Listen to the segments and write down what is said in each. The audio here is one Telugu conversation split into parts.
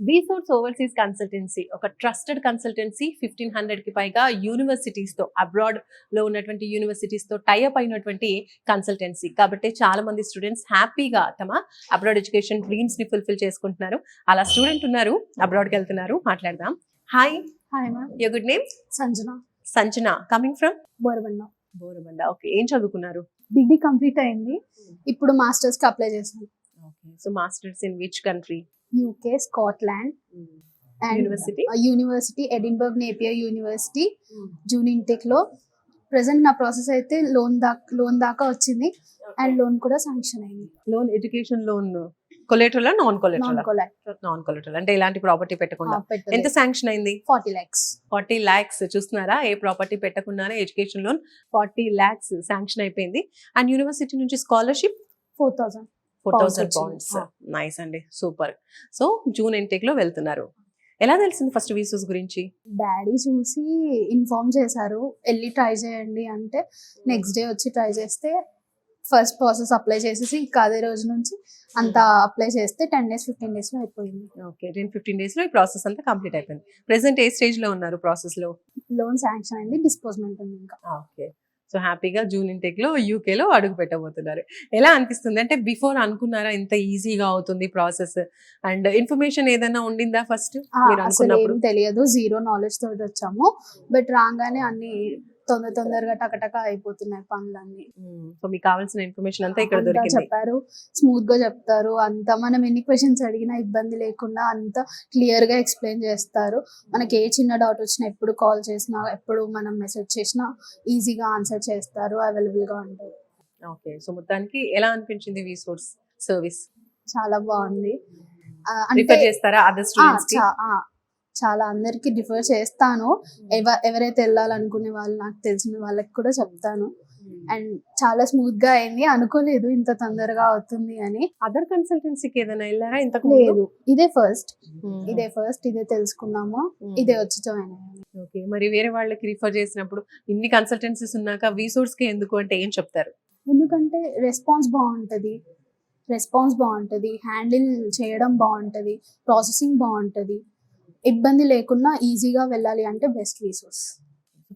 వీసోర్స్ ఓవర్సీస్ కన్సల్టెన్సీ ఒక ట్రస్టెడ్ కన్సల్టెన్సీ 1500 కి పైగా యూనివర్సిటీస్ తో అబ్రాడ్ లో ఉన్నటువంటి యూనివర్సిటీస్ తో టైఅప్ అయినటువంటి కన్సల్టెన్సీ కాబట్టి చాలా మంది స్టూడెంట్స్ హ్యాపీగా తమ అబ్రాడ్ ఎడ్యుకేషన్ డ్రీమ్స్ ని ఫుల్ఫిల్ చేసుకుంటున్నారు. అలా స్టూడెంట్ ఉన్నారు, అబ్రాడ్ కి వెళ్తున్నారు, మాట్లాడదాం. Hi hi ma'am. Your good name? Sanjana. Sanjana. Coming from Borabanda. Borabanda. Okay, ఏం చదువుకున్నారు? డిగ్రీ కంప్లీట్ అయింది, ఇప్పుడు మాస్టర్స్ కి అప్లై చేశాను. Okay, so masters in which country? UK, Scotland and university? University Edinburgh Napier university June intake లో. ప్రెసెంట్ నా ప్రాసెస్ అయితే లోన్ దాకా వచ్చింది అండ్ లోన్ కూడా శాంక్షన్ అయింది. Loan, education loan collateral, non collateral? Non collateral అంటే ఇలాంటి ప్రాపర్టీ పెట్టకుండా. ఎంత శాంక్షన్ అయింది? 40 lakhs. 40 lakhs. చూస్తున్నారా, ఏ ప్రాపర్టీ పెట్టకుండానే ఎడ్యుకేషన్ లోన్ 40 lakhs శాంక్షన్ అయిపోయింది. అండ్ యూనివర్సిటీ నుంచి స్కాలర్షిప్ 4,000 బాండ్స్. నైస్ అండి, సూపర్. సో జూన్ ఇంటేక్ లో వెళ్తున్నారు. ఎలా తెలిసింది ఫస్ట్ వీసోస్ గురించి? డాడీ చూసి ఇన్ఫార్మ్ చేశారు, వెళ్ళి ట్రై చేయండి అంటే నెక్స్ట్ డే వచ్చి ట్రై చేస్తే ఫస్ట్ ప్రాసెస్ అప్లై చేసేసి ఇంకా అదే రోజు నుంచి అంతా అప్లై చేస్తే 10 days 15 days లో అయిపోయింది. ఓకే, 10-15 days లో ఈ ప్రాసెస్ అంతా కంప్లీట్ అయిపోయింది. ప్రెసెంట్ ఏ స్టేజ్ లో ఉన్నారు ప్రాసెస్ లో? లోన్ శాంక్షన్ అయింది, డిస్పోజ్మెంట్ ఉంది ఇంకా. ఓకే, సో హ్యాపీగా జూన్ ఇంటెక్ లో యూకే లో అడుగు పెట్టబోతున్నారు. ఎలా అనిపిస్తుంది? అంటే బిఫోర్ అనుకున్నారా ఇంత ఈజీగా అవుతుంది ప్రాసెస్? అండ్ ఇన్ఫర్మేషన్ ఏదైనా ఉండిందా ఫస్ట్ మీరు అసలు అనుకున్నప్పుడు? ఏం తెలియదు, జీరో నాలెడ్జ్ తోటి వచ్చాము. బట్ రాగానే అన్ని తొందరగా టకటక అయిపోతున్నాయి పనులన్నీ. సో మీకు కావాల్సిన ఇన్ఫర్మేషన్ అంతా ఇక్కడ అంతా దొరికింది. చెప్పారు, స్మూత్ గా చెప్తారు. అంతా మనం ఎన్ని క్వశ్చన్స్ అడిగినా ఇబ్బంది లేకుండా అంతా క్లియర్ గా ఎక్స్ప్లెయిన్ చేస్తారు. మనకి ఏ చిన్న డౌట్ వచ్చినా, ఎప్పుడు కాల్ చేసినా, ఎప్పుడు మనం మెసేజ్ చేసినా ఈజీగా ఆన్సర్ చేస్తారు, అవైలబుల్ గా ఉంటారు. ఓకే, సో మొత్తానికి ఎలా అనిపించింది వీసోర్స్ సర్వీస్? చాలా బాగుంది. రిఫర్ చేస్తారా అదర్ స్టూడెంట్స్ కి? చాలా అందరికి రిఫర్ చేస్తాను. ఎవరైతే వెళ్ళాలనుకునే వాళ్ళు, నాకు తెలిసిన వాళ్ళకి కూడా చెప్తాను. అండ్ చాలా స్మూత్ గా అయింది, అనుకోలేదు ఇంత తొందరగా అవుతుంది అని. అదర్ కన్సల్టెన్సీకి ఏదైనా వెళ్ళారా ఇంతకు లేదు, ఇదే ఫస్ట్ ఇదే తెలుసుకున్నాము, ఇదే వచ్చి జాయిన్ అయ్యాము. ఓకే, మరి వేరే వాళ్ళకి రిఫర్ చేసినప్పుడు ఇన్ని కన్సల్టెన్సీస్ ఉన్నాక వీసోర్స్ కి ఎందుకు అంటే ఏం చెప్తారు? ఎందుకంటే రెస్పాన్స్ బాగుంటది, హ్యాండిల్ చేయడం బాగుంటది, ప్రాసెసింగ్ బాగుంటది, ఇబ్బంది లేకుండా ఈజీగా వెళ్ళాలి అంటే best VSources.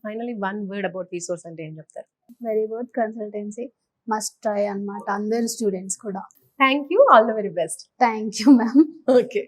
Finally one word about VSources అంటే ఏం చెప్తారు? Very good consultancy, must try అన్నమాట అందరు స్టూడెంట్స్ కూడా. Thank you, all the very best. Thank you ma'am. Okay.